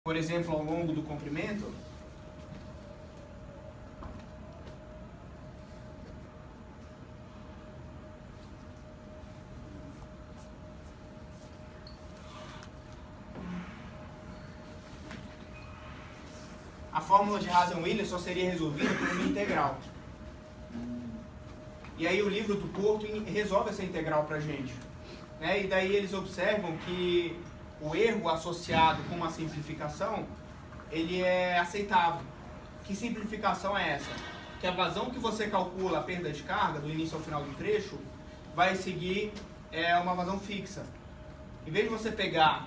por exemplo, ao longo do comprimento, a fórmula de Hazen-Wheeler só seria resolvida por uma integral. E aí o livro do Porto resolve essa integral para a gente. Né? E daí eles observam que o erro associado com uma simplificação, ele é aceitável. Que simplificação é essa? Que a vazão que você calcula a perda de carga, do início ao final do trecho, vai seguir uma vazão fixa. Em vez de você pegar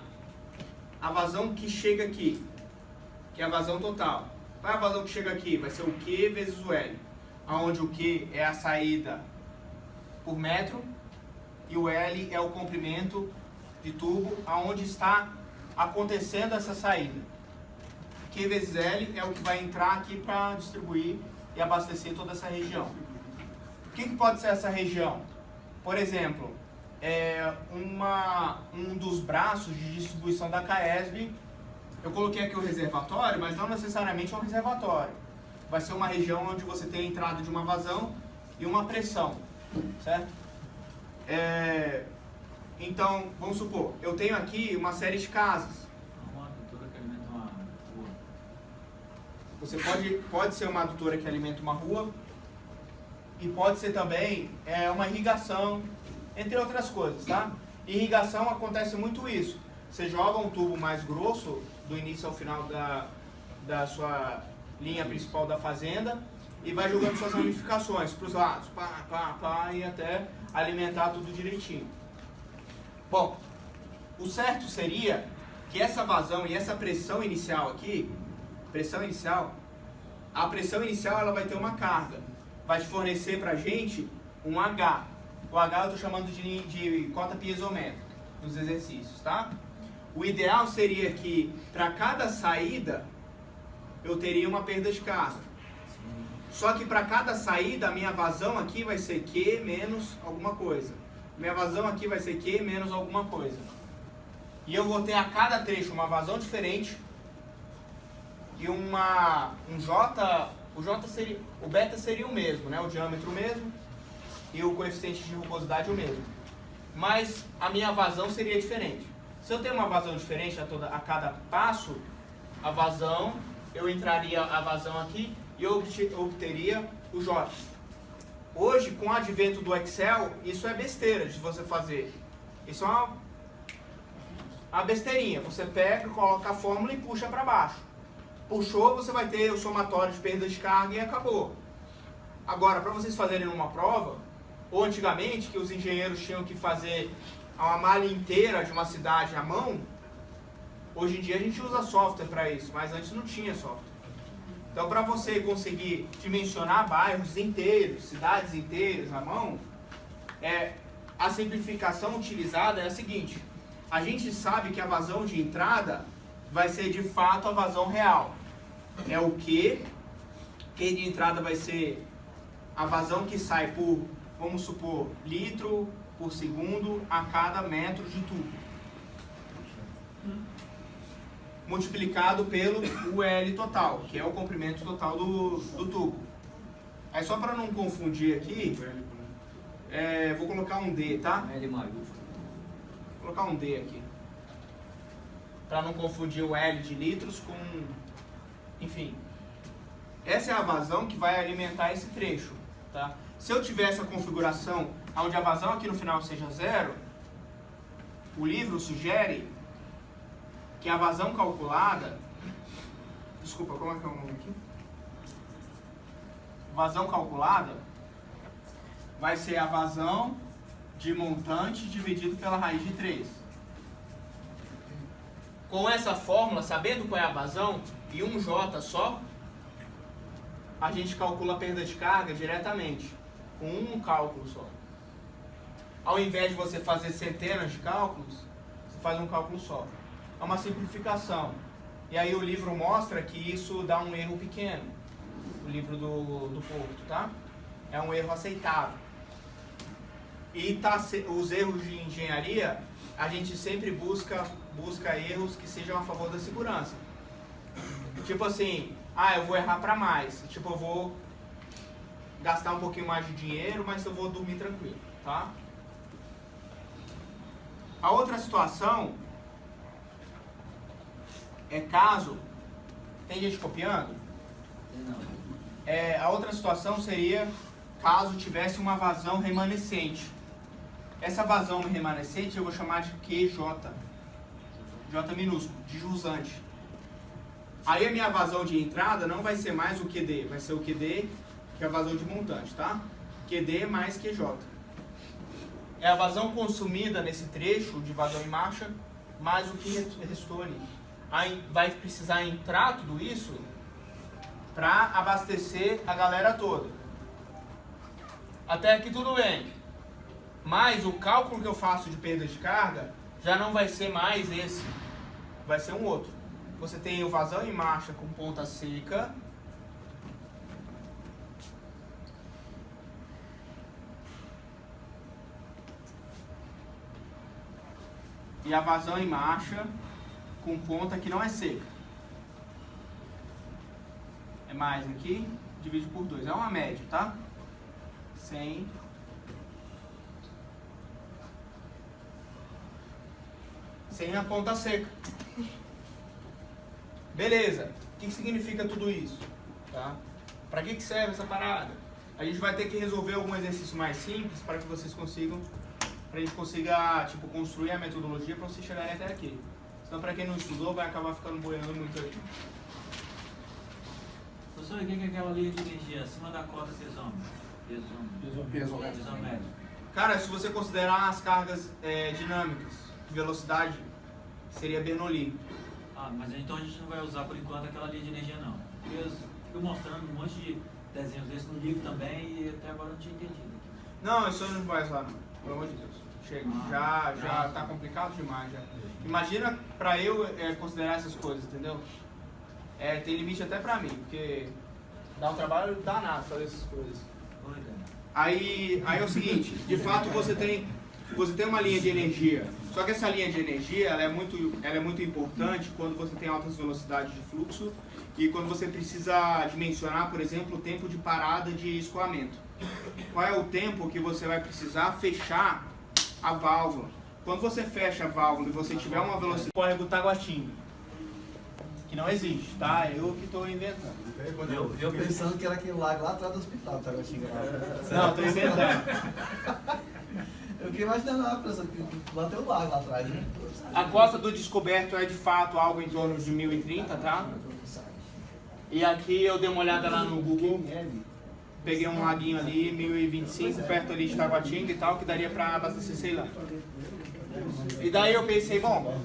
a vazão que chega aqui, que é a vazão total, qual é a vazão que chega aqui? Vai ser o Q vezes o L, onde o Q é a saída por metro e o L é o comprimento de tubo aonde está acontecendo essa saída. Q vezes L é o que vai entrar aqui para distribuir e abastecer toda essa região. O que pode ser essa região? Por exemplo, um dos braços de distribuição da CAESB. Eu coloquei aqui o reservatório, mas não necessariamente é um reservatório. Vai ser uma região onde você tem a entrada de uma vazão e uma pressão, certo? Então, vamos supor, eu tenho aqui uma série de casas. Uma adutora que alimenta uma rua. Você pode ser uma adutora que alimenta uma rua e pode ser também uma irrigação, entre outras coisas, tá? Irrigação acontece muito isso. Você joga um tubo mais grosso do início ao final da sua linha principal da fazenda e vai jogando suas ramificações para os lados, e até alimentar tudo direitinho. Bom, o certo seria que essa vazão e essa pressão inicial aqui, a pressão inicial ela vai ter uma carga, vai fornecer para a gente um H. O H eu estou chamando de cota piezométrica nos exercícios, tá? O ideal seria que para cada saída eu teria uma perda de carga. Só que para cada saída a minha vazão aqui vai ser Q menos alguma coisa. Minha vazão aqui vai ser Q menos alguma coisa. E eu vou ter a cada trecho uma vazão diferente e um J, o beta seria o mesmo, né? O diâmetro o mesmo e o coeficiente de rugosidade o mesmo. Mas a minha vazão seria diferente. Se eu tenho uma vazão diferente a cada passo, eu entraria a vazão aqui e eu obteria o J. Hoje, com o advento do Excel, isso é besteira de você fazer. Isso é uma besteirinha. Você pega, coloca a fórmula e puxa para baixo. Puxou, você vai ter o somatório de perda de carga e acabou. Agora, para vocês fazerem uma prova, ou antigamente, que os engenheiros tinham que fazer uma malha inteira de uma cidade à mão, hoje em dia a gente usa software para isso, mas antes não tinha software. Então, para você conseguir dimensionar bairros inteiros, cidades inteiras à mão, a simplificação utilizada é a seguinte: a gente sabe que a vazão de entrada vai ser de fato a vazão real. É o Q de entrada vai ser a vazão que sai por, vamos supor, litro por segundo a cada metro de tubo, multiplicado pelo UL total, que é o comprimento total do tubo. Aí só para não confundir aqui, vou colocar um D, tá? L maiúsculo. Vou colocar um D aqui, para não confundir o L de litros com... Enfim, essa é a vazão que vai alimentar esse trecho, tá? Se eu tiver essa configuração onde a vazão aqui no final seja zero, o livro sugere que a vazão calculada... Desculpa, como é que é o nome aqui? Vazão calculada vai ser a vazão de montante dividido pela raiz de 3. Com essa fórmula, sabendo qual é a vazão e um J só, a gente calcula a perda de carga diretamente, com um cálculo só. Ao invés de você fazer centenas de cálculos, você faz um cálculo só. É uma simplificação. E aí o livro mostra que isso dá um erro pequeno. O livro do Porto, tá? É um erro aceitável. E os erros de engenharia, a gente sempre busca erros que sejam a favor da segurança. Tipo assim, eu vou errar para mais. Tipo, eu vou gastar um pouquinho mais de dinheiro, mas eu vou dormir tranquilo, tá? A outra situação é caso... Tem gente copiando? Não. A outra situação seria caso tivesse uma vazão remanescente. Essa vazão remanescente eu vou chamar de QJ. J minúsculo, de jusante. Aí a minha vazão de entrada não vai ser mais o QD, vai ser o QD, que é a vazão de montante, tá? QD mais QJ. É a vazão consumida nesse trecho de vazão em marcha, mais o que restou ali. Aí vai precisar entrar tudo isso para abastecer a galera toda. Até aqui tudo bem. Mas o cálculo que eu faço de perda de carga já não vai ser mais esse. Vai ser um outro. Você tem o vazão em marcha com ponta seca. E a vazão em marcha com ponta que não é seca. É mais aqui, divide por 2. É uma média, tá? 100. Sem a ponta seca. Beleza. O que significa tudo isso? Tá? Para que serve essa parada? A gente vai ter que resolver algum exercício mais simples para que vocês consigam, para a gente consiga tipo, construir a metodologia para vocês chegarem até aqui. Senão, para quem não estudou, vai acabar ficando boiando muito aqui. Professor, o que é aquela linha de energia acima da cota peso-médio? Cara, se você considerar as cargas dinâmicas de velocidade, seria Bernoulli. Mas então a gente não vai usar por enquanto aquela linha de energia não. Eu fico mostrando um monte de desenhos desses no livro também e até agora não tinha entendido. Não, isso aí não vai usar não, pelo amor de Deus. Chega, já tá complicado demais já. Imagina pra eu considerar essas coisas, entendeu? Tem limite até pra mim, porque dá um trabalho danado fazer essas coisas. Aí é o seguinte, de fato você tem uma linha de energia, só que essa linha de energia ela é muito importante quando você tem altas velocidades de fluxo e quando você precisa dimensionar, por exemplo, o tempo de parada de escoamento. Qual é o tempo que você vai precisar fechar a válvula? Quando você fecha a válvula e você tiver uma velocidade, córrego Taguatinga, que não existe, tá? Eu que estou inventando. Eu pensando que era aquele lago lá atrás do hospital, Taguatinga. Não, estou inventando. Eu fiquei imaginando, professor, que lá tem um lago lá atrás, né? A cota do descoberto é de fato algo em torno de 1030, tá? E aqui eu dei uma olhada lá no Google, peguei um laguinho ali, 1025, perto ali de Taguatinga e tal, que daria para abastecer Ceilândia. E daí eu pensei, bom,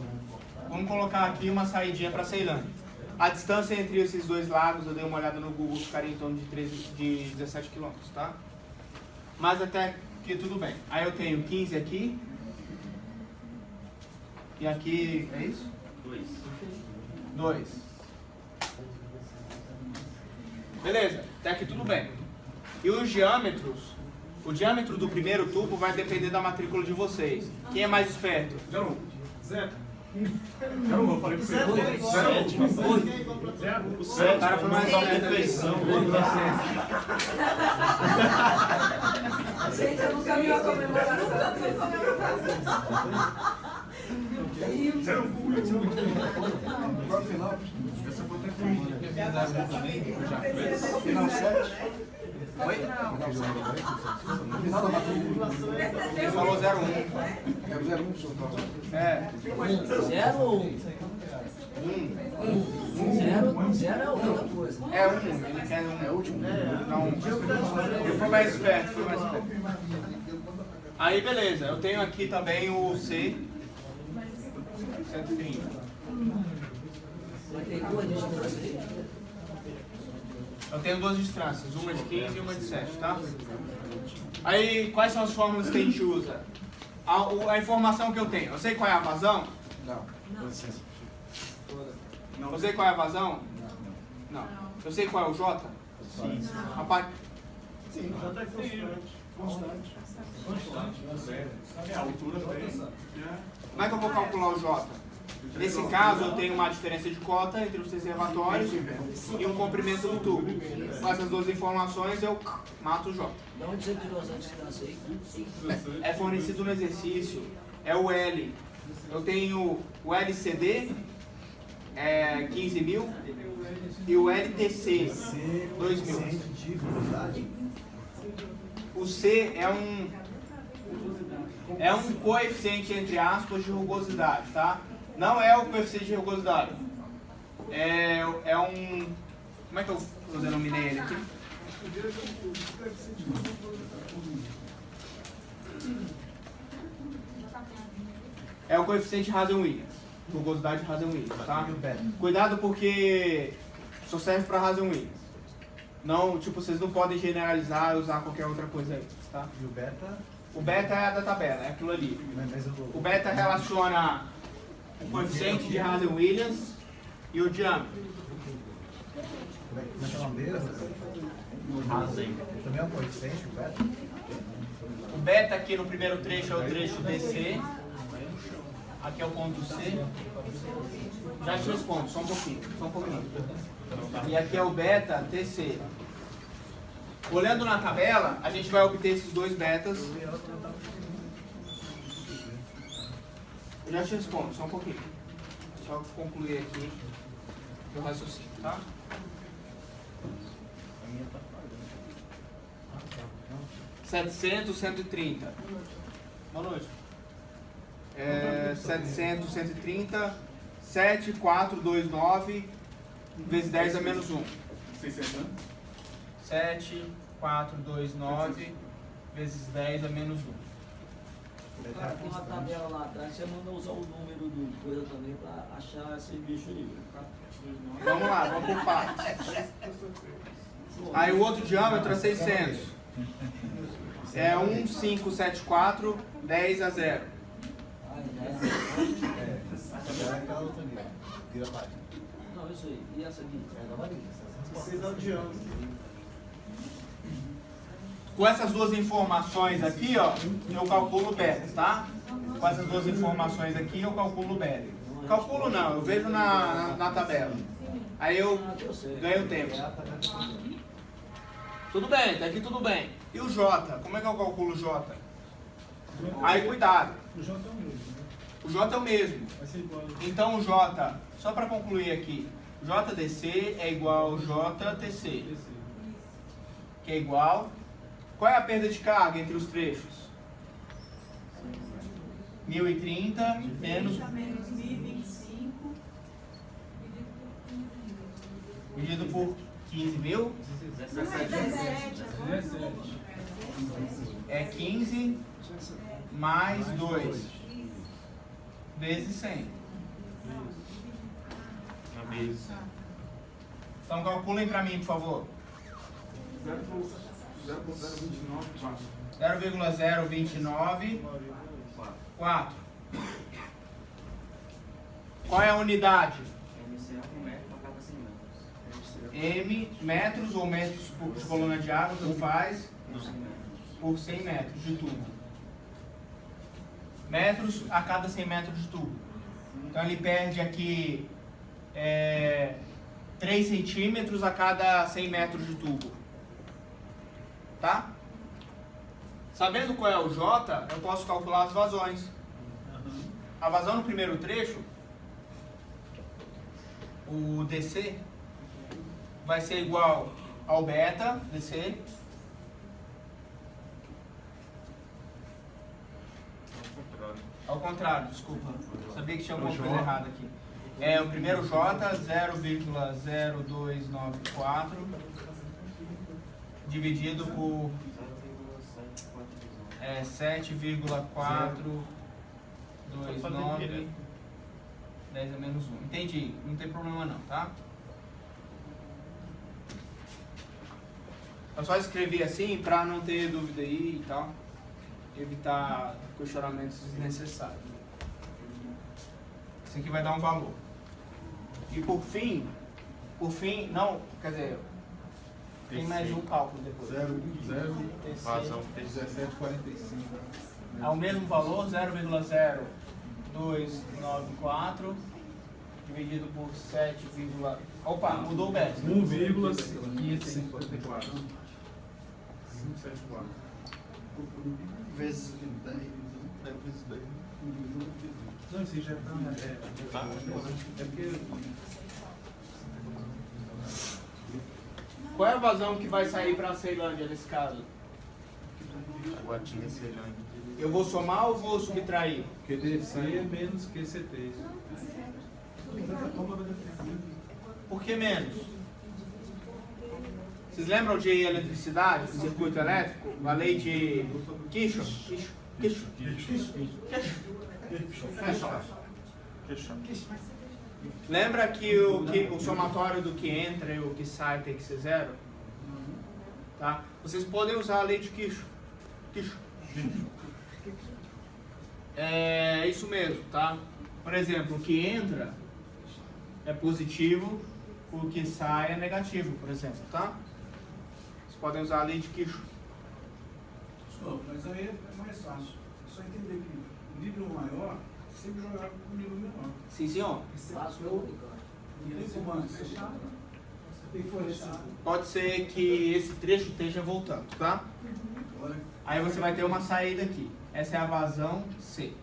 vamos colocar aqui uma saidinha para Ceilândia. A distância entre esses dois lagos, eu dei uma olhada no Google, ficaria em torno de 17 km, tá? Mas até que tudo bem. Aí eu tenho 15 aqui. E aqui, é isso? 2. Beleza, até aqui tudo bem. E os diâmetros? O diâmetro do primeiro tubo vai depender da matrícula de vocês. Quem é mais esperto? 0. Eu falei pro Pedro. 7. O cara foi mais honesto ali. Gente, eu nunca vi uma comemoração. Agora o final. Final 7. Oi? Final da matrícula. Ele falou 01. É o 01, senhor. É. 0 ou 1? 0 é outra coisa. É 1. Ele quer 1. É o último. Não. Eu fui mais esperto, Aí beleza, eu tenho aqui também o C 130. Mas tem duas distâncias aí. Eu tenho duas distâncias, uma de 15 e uma de 7, tá? Aí, quais são as fórmulas que a gente usa? A informação que eu tenho, eu sei qual é a vazão? Não. Com licença. Eu sei qual é a vazão? Não. Eu sei qual é o J? Sim. A parte... Sim, já está constante. Constante. É a altura dele. Como é que eu vou calcular o J? Nesse caso, eu tenho uma diferença de cota entre os reservatórios e um comprimento do tubo. Com essas duas informações, eu mato o J. De onde você tirou essa distância aí? É fornecido no exercício, é o L. Eu tenho o LCD, 15.000, e o LTC, 2.000. de velocidade. O C é um coeficiente, entre aspas, de rugosidade, tá? Não é o coeficiente de rugosidade. É um... Como é que eu denominei ele aqui? É o coeficiente Hazen-Williams. Rugosidade Hazen-Williams, tá? Cuidado porque só serve para Hazen-Williams. Não, tipo, vocês não podem generalizar e usar qualquer outra coisa aí, tá? E o beta? O beta é a da tabela, é aquilo ali. Mas O beta relaciona o coeficiente de Hazen-Williams e o diâmetro. Como é que é o nome dele? Também é um coeficiente, o beta? O beta aqui no primeiro trecho é o trecho DC. Aqui é o ponto C. Já te respondo, só um pouquinho. E aqui é o beta TC. Olhando na tabela, a gente vai obter esses dois betas. Eu já te respondo, só um pouquinho. Só concluir aqui o raciocínio, tá? 700, 130. Boa noite. 700, 130, 7, 4, 2, 9, vezes 10 a menos 1. 7, 4, 2, 9, vezes 10 a menos 1. Cara, tem uma tabela lá atrás, você manda usar o número do coisa também pra achar esse bicho aí. Vamos lá, vamos por partes. Aí o outro diâmetro é 600. É 1,574, 10 a 0. É aquela outra ali. Vira a página. Não, isso aí. E essa aqui? É da varinha. Vocês dão de anos. Com essas duas informações aqui, ó, eu calculo o beta, tá? Com essas duas informações aqui, eu calculo o beta. Calculo não, eu vejo na tabela. Aí eu ganho tempo. Tudo bem, tá aqui tudo bem. E o J? Como é que eu calculo o J? Aí cuidado. O J é o mesmo, né? O J é o mesmo. Vai ser igual. Então o J, só para concluir aqui, JDC é igual ao JTC, que é igual... Qual é a perda de carga entre os trechos? 1030 menos 1025 dividido por 15.000 é 15 mais 2 vezes 100. Então calculem para mim, por favor. 0,029 4. Qual é a unidade? M, metros ou metros de coluna de água, que faz por 100 metros de tubo. Metros a cada 100 metros de tubo. Então ele perde aqui 3 centímetros a cada 100 metros de tubo. Tá? Sabendo qual é o J, eu posso calcular as vazões. A vazão no primeiro trecho, o DC, vai ser igual ao beta, DC, ao contrário, desculpa, sabia que tinha alguma coisa errada aqui. O primeiro J, 0,0294, dividido por 7,429, 10 a menos 1. Entendi, não tem problema não, tá? Eu só escrevi assim para não ter dúvida aí e tal, evitar questionamentos desnecessários. Isso aqui vai dar um valor. E por fim, não, quer dizer, tem mais um cálculo depois. 0,1, razão 17,45. É o mesmo valor, 0,0294 dividido por 7, opa, mudou o verso. 1,554. 574. Vezes 10. Vezes 10. Não, isso aí já tá. É porque. Qual é a vazão que vai sair para a Ceilândia nesse caso? Guatinha Ceilândia. Eu vou somar ou vou subtrair? Porque desse aí é menos que CT. Por que menos? Vocês lembram de eletricidade, de circuito elétrico? A lei de Kirchhoff? Lembra que o somatório do que entra e o que sai tem que ser zero? Tá? Vocês podem usar a lei de Kirchhoff. É isso mesmo, tá? Por exemplo, o que entra é positivo, o que sai é negativo, por exemplo, tá? Vocês podem usar a lei de Kirchhoff. Mas aí é mais fácil. É só entender que o nível maior sempre jogar com o nível menor. Sim, senhor. Não tem como antes. Tem que fornecer. Pode ser que esse trecho esteja voltando, tá? Aí você vai ter uma saída aqui. Essa é a vazão C.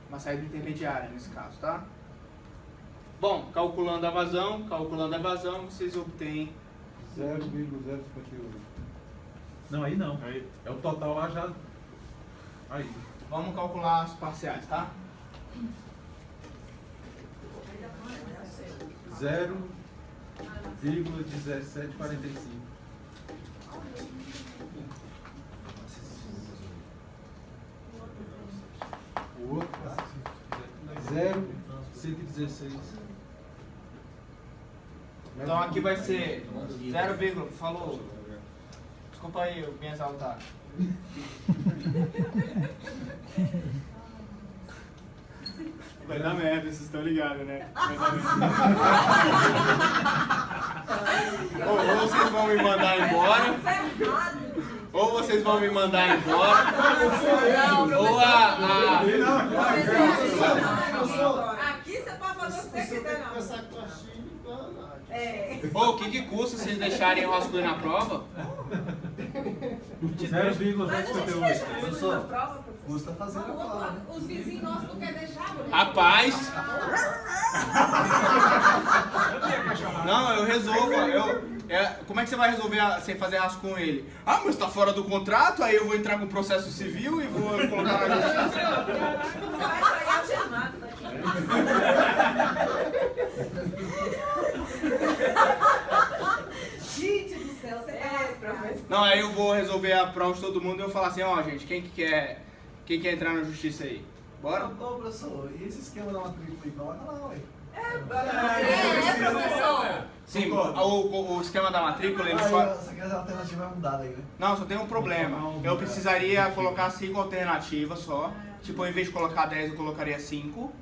Uma saída intermediária nesse caso, tá? Bom, calculando a vazão, vocês obtêm 0,058. Não, aí não. Aí é o total lá já. Aí. Vamos calcular as parciais, tá? 0,1745. O outro 0,116. Então aqui vai ser 0, falou. Desculpa aí, eu me exaltar. Vai dar merda, vocês estão ligados, né? Ou vocês vão me mandar embora, ou vocês vão me mandar embora, ou Aqui você pode fazer o que você quiser, não. Ou o que custa vocês deixarem o rascunho na prova? 0,058. Professor, custa fazer a prova, né? Os vizinhos nossos não querem deixar, né? Rapaz! Não, eu resolvo. Como é que você vai resolver sem fazer rascunho com ele? Ah, mas tá fora do contrato, aí eu vou entrar com processo civil e vou colocar na justiça. Vai sair algemado daqui. Gente do céu, você é, professor. Não, aí eu vou resolver a prova de todo mundo e eu vou falar assim, ó, gente, quem quer entrar na justiça aí? Bora? Ô, professor, e esse esquema da matrícula aí? Coloca lá, ué. Professor. Sim, o esquema da matrícula, ele só... Essa aqui é a alternativa mudada aí, né? Não, só tem um problema. Eu precisaria colocar 5 alternativas só. Tipo, em vez de colocar 10, eu colocaria 5.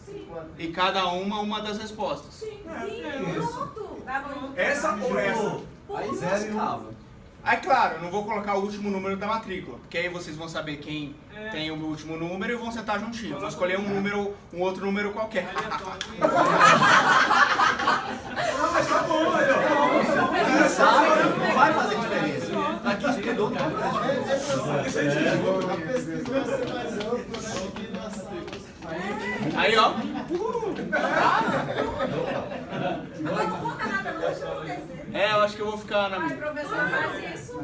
Sim. E cada uma das respostas. Sim, pronto. Tá bom. Essa ou essa? Aí 0 e 1. Aí, claro, eu não vou colocar o último número da matrícula, porque aí vocês vão saber quem tem o último número e vão sentar juntinhos. Vou escolher um outro número qualquer. Não, mas tá bom, aí, ó. Você sabe, não vai fazer diferença. Aqui estudou, não vai fazer diferença. Aí, ó. Não conta nada, não deixa acontecer. Eu acho que eu vou ficar na Ai, minha. professor, faz isso.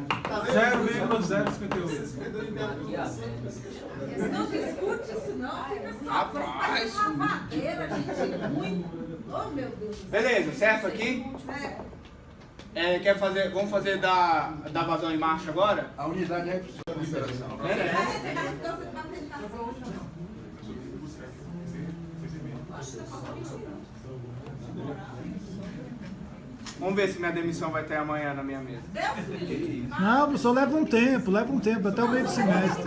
0,058. Não discute isso, não. Fica só. Rapaz. Faz uma lavadeira, gente. Muito. Oh, meu Deus. Beleza, certo aqui? Vamos fazer da vazão em marcha agora? A unidade é consideração. Vamos ver se minha demissão vai ter amanhã na minha mesa. Não, professor, leva um tempo, até o meio do semestre.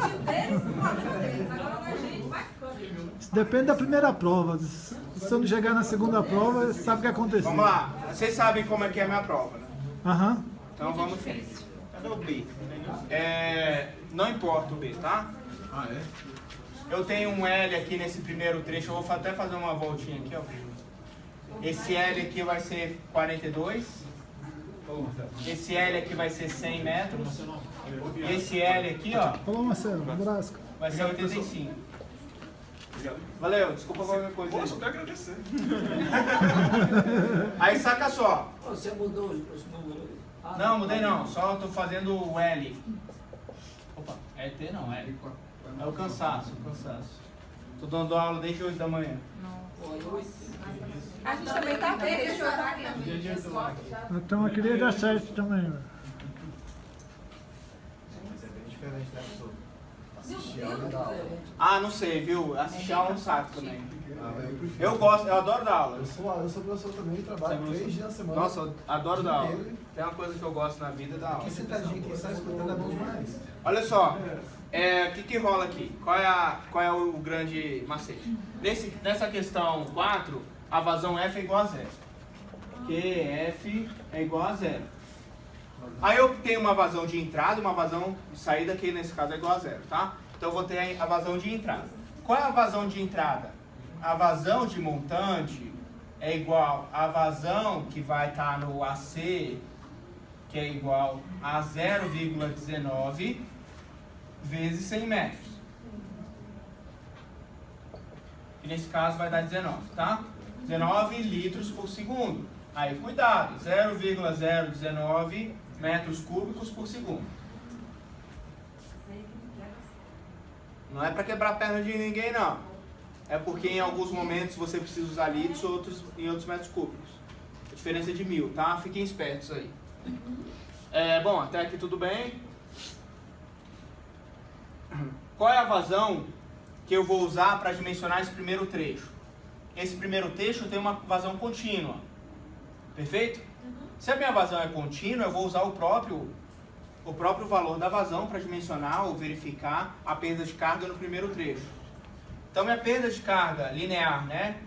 Isso depende da primeira prova. Se você não chegar na segunda prova, você sabe o que aconteceu. Vamos lá. Vocês sabem como é que é a minha prova, né? Aham. Então vamos em frente. Cadê o B? Não importa o B, tá? Ah, é? eu tenho um L aqui nesse primeiro trecho, eu vou até fazer uma voltinha aqui, ó. Esse L aqui vai ser 42. Esse L aqui vai ser 100 metros. E esse L aqui, ó, Falou, Marcelo, um abraço. vai ser 85. Valeu, desculpa qualquer coisa. Posso até agradecer. Aí saca só. Você mudou os números? Ah, Não, mudei não, só tô fazendo o L. Opa, é T não, L. É o cansaço, o cansaço. Tô dando aula desde 8 da manhã. A gente também tá bem, deixa eu dar aqui. Então aqui desde as 7 também. Mas é bem diferente, né, professor? Assistir aula e dar aula. Ah, não sei, viu? Assistir aula é um saco também. Ah, velho, eu prefiro. Eu gosto, eu adoro dar aula. Eu sou professor também, trabalho 3 dias na semana. Nossa, eu adoro dar aula. Inteiro. Tem uma coisa que eu gosto na vida é dar aula. Aqui sentadinho, quem sai escutando é bom demais. Olha só, o que rola aqui? Qual é o grande macete? Nessa questão 4, a vazão F é igual a 0. QF é igual a 0. Aí eu tenho uma vazão de entrada e uma vazão de saída, que nesse caso é igual a 0, tá? Então eu vou ter a vazão de entrada. Qual é a vazão de entrada? A vazão de montante é igual à vazão que vai estar no AC, que é igual a 0,19 vezes 100 metros. E nesse caso vai dar 19, tá? 19 litros por segundo. Aí cuidado, 0,019 metros cúbicos por segundo. Não é para quebrar a perna de ninguém, não. É porque em alguns momentos você precisa usar litros, em outros metros cúbicos. A diferença é de 1000, tá? Fiquem espertos aí. Bom, até aqui tudo bem. Qual é a vazão que eu vou usar para dimensionar esse primeiro trecho? Esse primeiro trecho tem uma vazão contínua. Perfeito? Se a minha vazão é contínua, eu vou usar o próprio valor da vazão para dimensionar ou verificar a perda de carga no primeiro trecho. Então, minha perda de carga linear, né,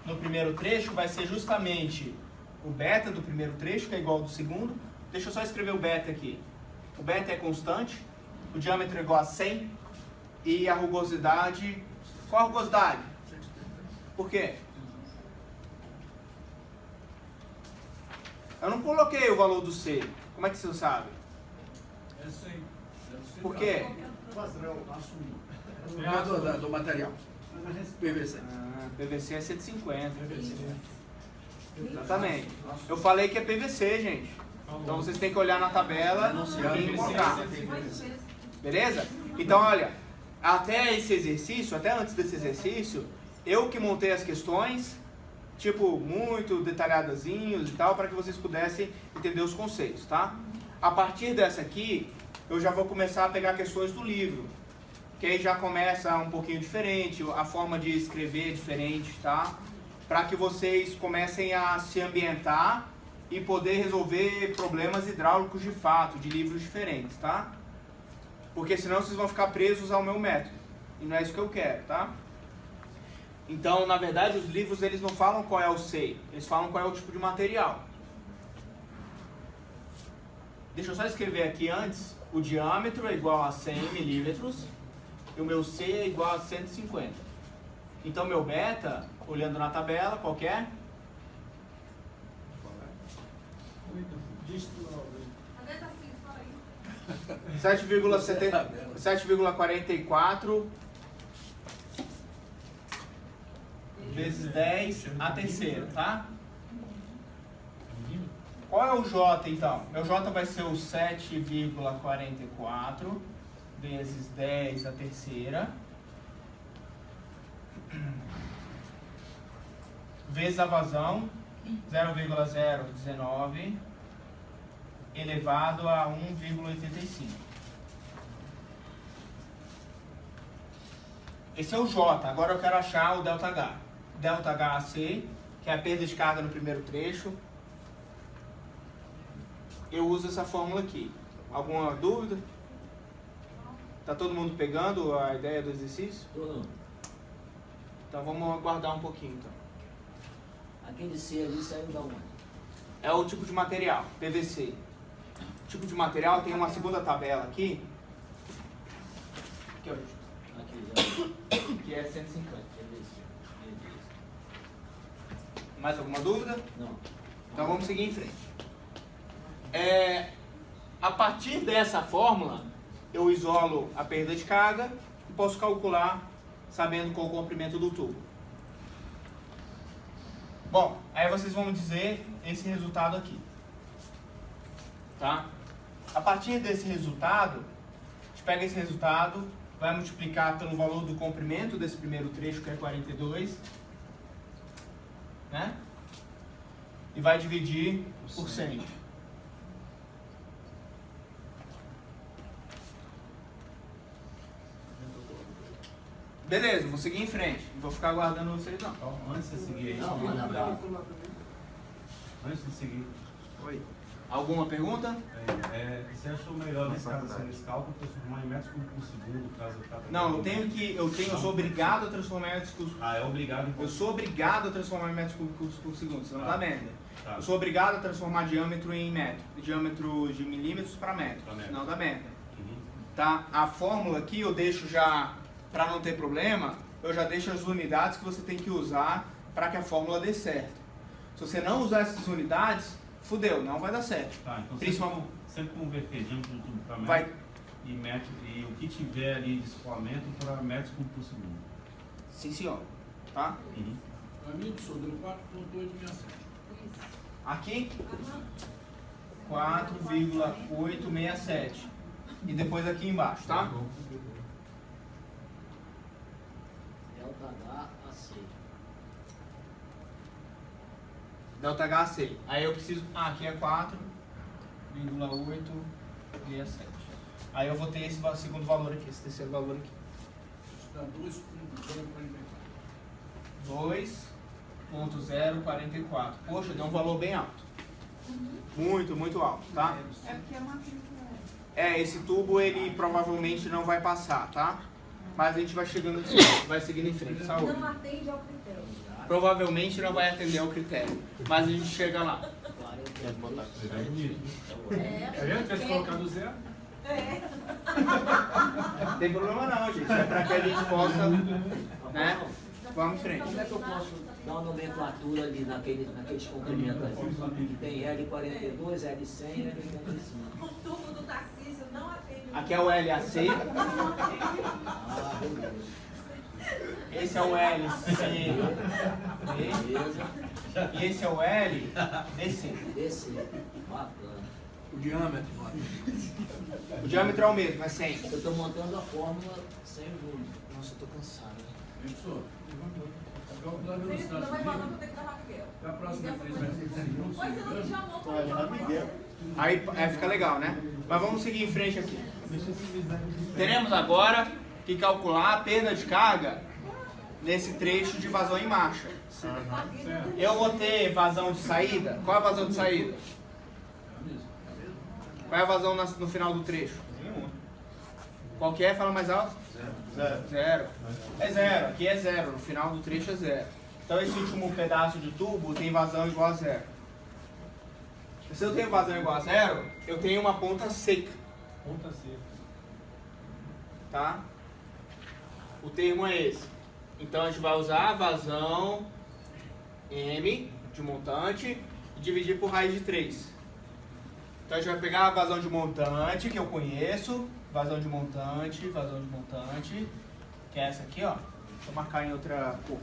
no primeiro trecho vai ser justamente o beta do primeiro trecho, que é igual ao do segundo. Deixa eu só escrever o beta aqui. O beta é constante, o diâmetro é igual a 100 e a rugosidade... Qual a rugosidade? Por quê? Eu não coloquei o valor do C. Como é que você sabe? É 100. Por quê? Padrão, assumido. Do material. PVC. PVC é 150. Exatamente. Eu falei que é PVC, gente. Então vocês têm que olhar na tabela e encontrar. Beleza? Então, olha, até esse exercício, até antes desse exercício, eu que montei as questões, tipo, muito detalhadazinhos e tal, para que vocês pudessem entender os conceitos, tá? A partir dessa aqui, eu já vou começar a pegar questões do livro, que aí já começa um pouquinho diferente, a forma de escrever é diferente, tá? Para que vocês comecem a se ambientar e poder resolver problemas hidráulicos de fato, de livros diferentes, tá? Porque senão vocês vão ficar presos ao meu método, e não é isso que eu quero, tá? Então, na verdade, os livros eles não falam qual é o SEI, eles falam qual é o tipo de material. Deixa eu só escrever aqui antes, o diâmetro é igual a 100 milímetros e o meu C é igual a 150. Então, meu beta, olhando na tabela, qual que é? 7,44 vezes 10 a terceira, tá? Qual é o J, então? Meu J vai ser o 7,44 vezes 10 a terceira vezes a vazão, 0,019 elevado a 1,85. Esse é o J. Agora eu quero achar o ΔH. ΔHC, que é a perda de carga no primeiro trecho. Eu uso essa fórmula aqui. Alguma dúvida? Tá todo mundo pegando a ideia do exercício? Todo. Então vamos aguardar um pouquinho. Então. Aquele C ali saiu da onde? É o tipo de material, PVC. O tipo de material tem uma segunda tabela aqui. Aqui, ó. Aqui, que é 150. Mais alguma dúvida? Não. Então vamos seguir em frente. A partir dessa fórmula, eu isolo a perda de carga e posso calcular sabendo qual o comprimento do tubo. Bom, aí vocês vão dizer esse resultado aqui. Tá? A partir desse resultado, a gente pega esse resultado, vai multiplicar pelo valor do comprimento desse primeiro trecho, que é 42, né? E vai dividir por 100. Beleza, vou seguir em frente. Não vou ficar aguardando vocês não. Então, antes de seguir aí, Não, manda bravo. antes de seguir, Oi. Alguma pergunta? você achou melhor nesse caso, assim, nesse cálculo, transformar em metros cúbicos por segundo, caso eu Não, eu sou obrigado a transformar em metros cúbicos. Ah, é obrigado então. Eu sou obrigado a transformar em metros cúbicos por segundo, senão dá merda. Tá. Eu sou obrigado a transformar diâmetro em metro, diâmetro de milímetros para metro, senão dá merda. Uhum. Tá? A fórmula aqui eu deixo já, para não ter problema, eu já deixo as unidades que você tem que usar para que a fórmula dê certo. Se você não usar essas unidades, fudeu, não vai dar certo. Tá, então Principalmente sempre converter diâmetro de tubo para metro vai, e metro, e o que tiver ali de escoamento para metros cúbicos por segundo. sim senhor, tá? Uhum. Amigo, sou deu 4,867. Aqui 4,867 e depois aqui embaixo, tá? Delta H a C. Delta HC. Aí eu preciso. Aqui é 4,867. Aí eu vou ter esse segundo valor aqui, esse terceiro valor aqui. Isso dá 2,044. Poxa, deu um valor bem alto. Muito, muito alto, tá? É porque é uma crítica. Esse tubo ele provavelmente não vai passar, tá? Mas a gente vai chegando aqui, vai seguindo em frente. Saúde. Não atende ao critério. Provavelmente não vai atender ao critério, mas a gente chega lá. É bonito. A gente tivesse colocado zero. Não tem problema não, gente. É para que a gente possa, né? Vamos em frente. Como é que eu posso dar uma nomenclatura ali naqueles comprimentos ali? Que tem L42, L100 e L35. O tubo do Tarcísio não atende. Aqui é o LAC, Ah, beleza. esse é o LC, Beleza. e esse é o LDC. Descer. Bacana. O diâmetro, mano. O diâmetro é o mesmo, é 100. Eu estou montando a fórmula sem volume. Nossa, eu tô cansado. Isso. Calcular a Não velocidade vai do falar, vídeo. vou ter que dar Miguel. Da próxima vez vai ser segundos. Pois eu não te chamou para Aí fica legal, né? Mas vamos seguir em frente aqui. Teremos agora que calcular a perda de carga nesse trecho de vazão em marcha. Eu vou ter vazão de saída? Qual é a vazão de saída? Qual é a vazão no final do trecho? Qual que é? Fala mais alto. Zero. É zero. Aqui é zero. No final do trecho é zero. Então esse último pedaço de tubo tem vazão igual a zero. Se eu tenho vazão igual a zero, eu tenho uma ponta seca. Ponta seca. Tá? O termo é esse. Então a gente vai usar a vazão M de montante e dividir por raiz de 3. Então a gente vai pegar a vazão de montante que eu conheço, vazão de montante, que é essa aqui, ó. Deixa eu marcar em outra cor.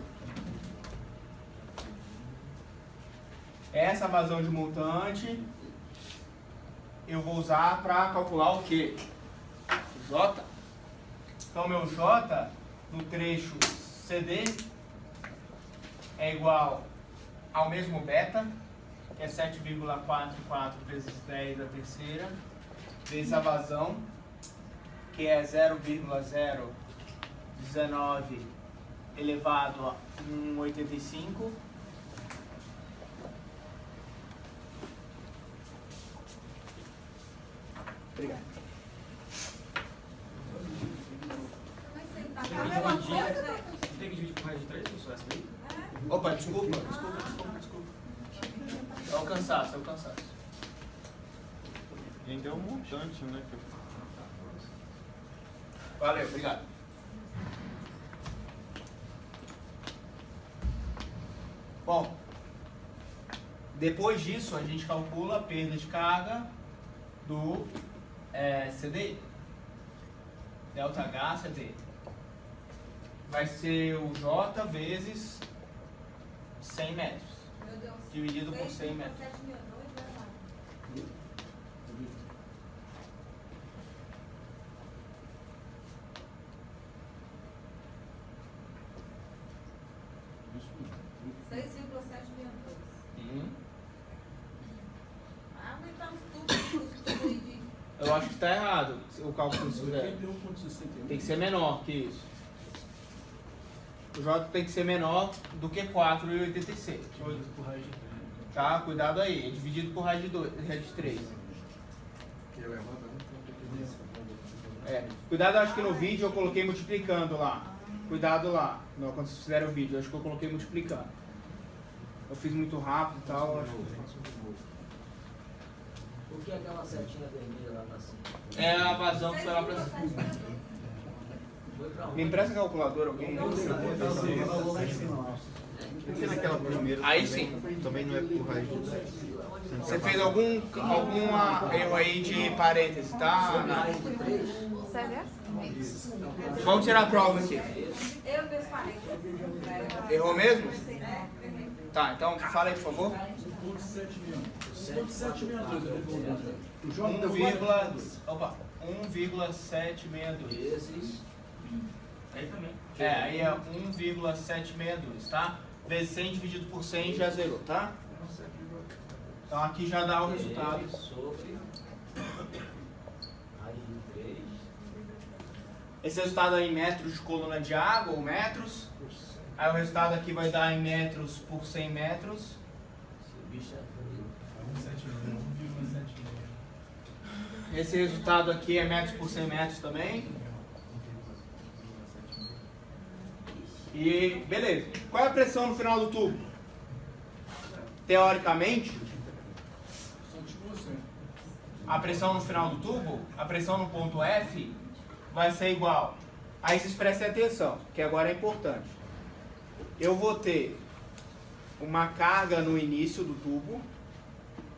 Essa vazão de montante eu vou usar para calcular o quê? J. Então meu J no trecho CD é igual ao mesmo beta, que é 7,44 vezes 10 a terceira, vezes a vazão, que é 0,019 elevado a 1,85. Obrigado. Tem que dividir por raiz de 3 ou só essa daí? Opa, desculpa. É o cansaço, E ainda é um montante, né? Valeu, obrigado. Bom, depois disso a gente calcula a perda de carga do CDI. Delta H CDI. Vai ser o J vezes 100 metros. Meu Deus. Dividido por 100 metros. 7.002, vai lá. Isso. 6,762. Ah, aumentamos tudo aí de... Eu acho que está errado o cálculo disso. 81,61. Tem que ser menor que isso. O J tem que ser menor do que 4,86. Tá? Cuidado aí. É dividido por raiz de 3. Cuidado, acho que no vídeo eu coloquei multiplicando lá. Cuidado lá. Não, quando vocês fizerem o vídeo, acho que eu coloquei multiplicando. Eu fiz muito rápido e tal. Acho que... Por que aquela setinha vermelha lá pra cima? É a vazão que foi lá pra cima. 6,762. Foi pra Me onde? empresta a calculadora, alguém? Porque naquela primeira Aí também não é por raiz de 10. Você fez alguma erro aí de parêntese, tá? Raiz de 3? Vamos tirar a prova aqui. Eu meus parentes. Errou mesmo? Tá, então fala aí, por favor. 1,762. Vezes. Aí também. Aí é 1,762, tá? Vezes 100 dividido por 100 já zerou, tá? Então aqui já dá o resultado. Sobre. Raiz de 3. Esse resultado aí em metros de coluna de água, ou metros. Aí o resultado aqui vai dar em metros por 100 metros. Esse bicho é. Esse resultado aqui é metros por 100 metros também. E beleza. Qual é a pressão no final do tubo? Teoricamente, a pressão no final do tubo, a pressão no ponto F, vai ser igual. Aí vocês prestem atenção, que agora é importante. Eu vou ter uma carga no início do tubo,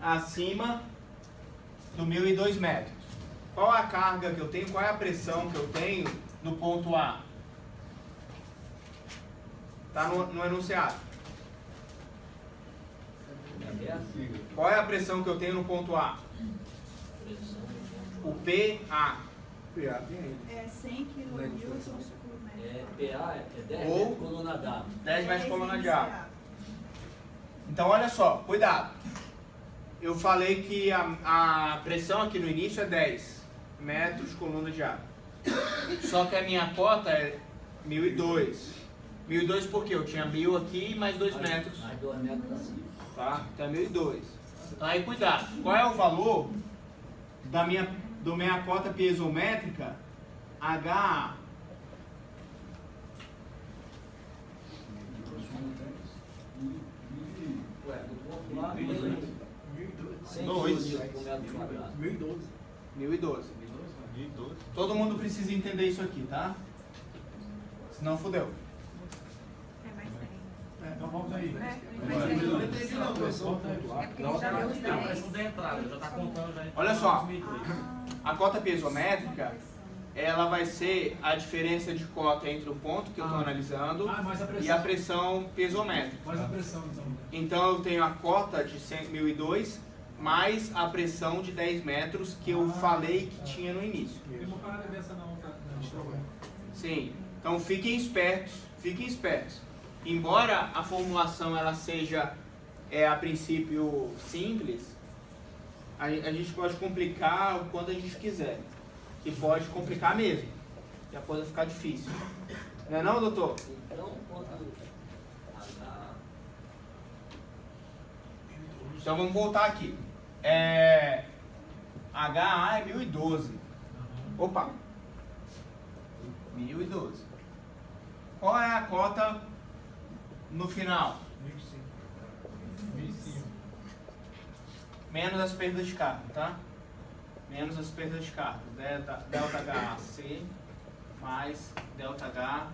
acima do 1.002 metros. Qual a carga que eu tenho? Qual é a pressão que eu tenho no ponto A? Está no enunciado. Qual é a pressão que eu tenho no ponto A? O PA. É 100 kg por metro. PA é 10 Ou- metros coluna d'água. 10 metros de coluna de água. Então olha só, cuidado. Eu falei que a pressão aqui no início é 10 metros de coluna de água. Só que a minha cota é 1.002. 1.002 porque eu tinha 1.000 aqui e mais 2 metros. Mais 2 metros acima. Tá? Então é 1.002. Então aí cuidado. Qual é o valor da minha cota piezométrica HA? Ué, do ponto A, 100 Dois. kg por metro quadrado. 1.012. Todo mundo precisa entender isso aqui, tá? Senão fudeu. Então volta aí. A pressão da entrada, já está contando já. Olha só. 2003. A cota piezométrica, ela vai ser a diferença de cota entre o ponto que eu estou analisando mais a pressão. e a pressão piezométrica. Mais a pressão, então. Então eu tenho a cota de 1.002 mais a pressão de 10 metros que eu falei que tinha no início. Tem uma parada dessa na outra. Sim. Então fiquem espertos, fiquem espertos. Embora a formulação ela seja a princípio simples, a gente pode complicar o quanto a gente quiser. E pode complicar mesmo. E a coisa ficar difícil. Não é não, doutor? Então, quando H. Então vamos voltar aqui. HA é 1.012. Opa! 1.012. Qual é a cota no final? 1.005. Menos as perdas de carga, tá? Menos as perdas de carga. Delta HC mais delta H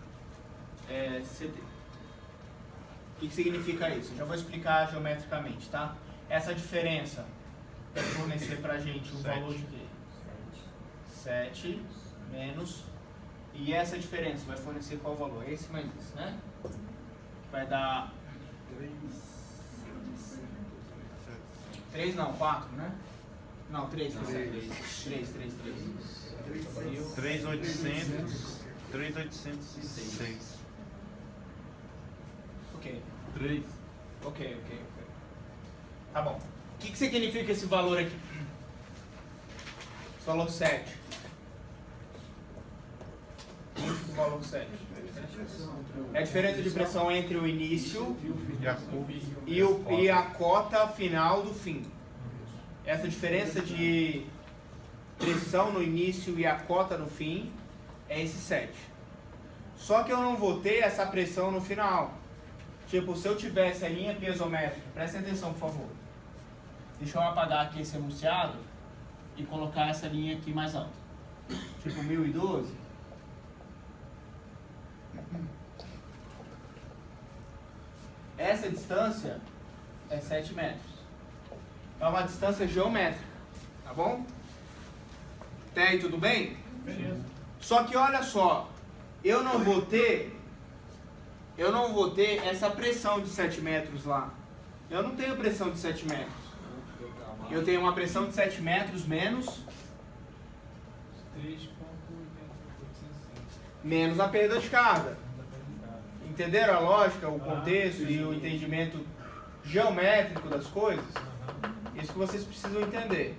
CD. que significa isso? Eu já vou explicar geometricamente, tá? Essa diferença vai fornecer pra gente um valor de quê? 7 menos. E essa diferença vai fornecer qual valor? Esse mais esse, né? Vai dar 3 não, 4, né? Não, 3, 3. 3.806. Ok. 3. Ok. Tá bom. O que significa esse valor aqui? Esse valor 7. O que é o valor 7? É a diferença de pressão entre o início e a cota final do fim. Essa diferença de pressão no início e a cota no fim é esse 7. Só que eu não vou ter essa pressão no final. Tipo, se eu tivesse a linha piezométrica, prestem atenção, por favor. Deixa eu apagar aqui esse enunciado e colocar essa linha aqui mais alta. Tipo 1012. Essa distância é 7 metros. É uma distância geométrica, tá bom? Até aí tudo bem? Beleza. Só que olha só, eu não vou ter essa pressão de 7 metros lá. Eu não tenho pressão de 7 metros. Eu tenho uma pressão de 7 metros menos a perda de carga. Entenderam a lógica, o contexto e o entendimento geométrico das coisas? Isso que vocês precisam entender.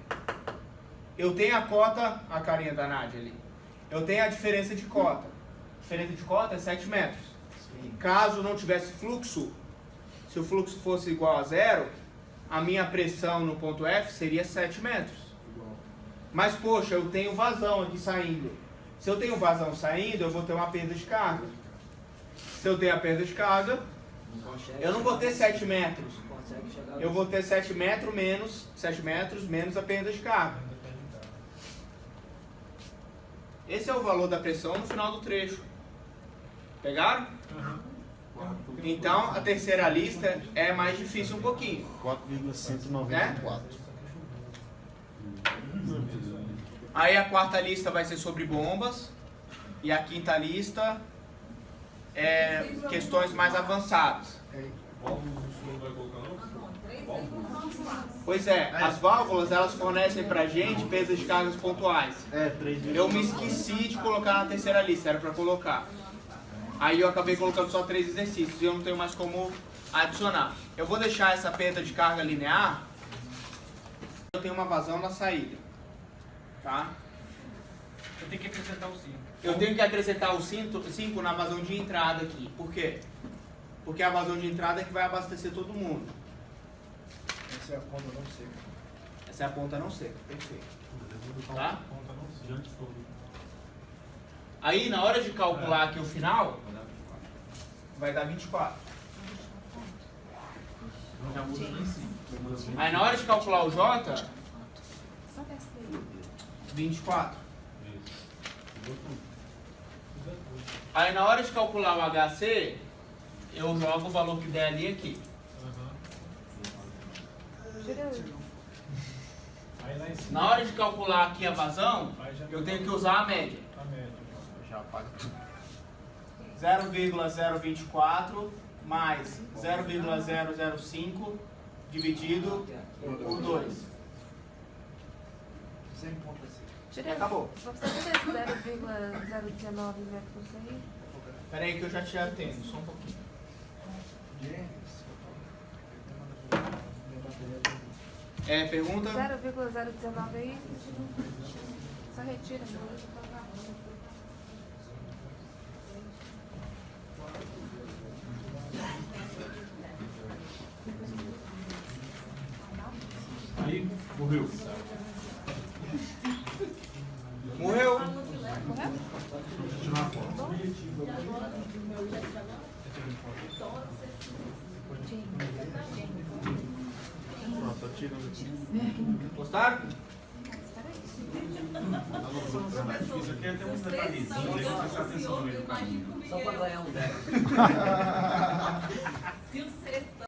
Eu tenho a cota, a carinha da Nádia ali. Eu tenho a diferença de cota. A diferença de cota é 7 metros. Caso não tivesse fluxo, se o fluxo fosse igual a 0, a minha pressão no ponto F seria 7 metros. Mas, poxa, eu tenho vazão aqui saindo. Se eu tenho vazão saindo, eu vou ter uma perda de carga. Se eu tenho a perda de carga, eu não vou ter 7 metros. Eu vou ter 7 metros menos a perda de carga. Esse é o valor da pressão no final do trecho. Pegaram? Então, a terceira lista é mais difícil um pouquinho. 4,194. Aí a quarta lista vai ser sobre bombas. E a quinta lista é questões mais avançadas. Pois é, as válvulas elas fornecem pra gente perdas de cargas pontuais. Eu me esqueci de colocar na terceira lista, era pra colocar. Aí eu acabei colocando só 3 exercícios e eu não tenho mais como adicionar. Eu vou deixar essa perda de carga linear. Eu tenho uma vazão na saída. Tá? Eu tenho que acrescentar o 5. Eu tenho que acrescentar o 5 na vazão de entrada aqui. Por quê? Porque é a vazão de entrada é que vai abastecer todo mundo. Essa é a ponta não seca. Essa é a ponta não seca. Perfeito. Tá? Ponta não seca. Aí, na hora de calcular aqui o final, vai dar 24. Aí, na hora de calcular o J, 24. Aí, na hora de calcular o HC, eu jogo o valor que der ali aqui. Na hora de calcular aqui a vazão, eu tenho que usar a média. Já apaga tudo. 0,024 mais 0,005 dividido por 2. Acabou. Você tem 0,019 metros aí? Espera aí que eu já te atendo, só um pouquinho. Pergunta? 0,019 aí? Só retira. Aí, morreu. Morreu? Tirar a foto. Pronto, tô tirando aqui. Gostaram? Espera aí. Isso aqui é até uns detalhezinhos, tem que prestar atenção no meio do caminho. Só para ganhar um 10. Se o sexto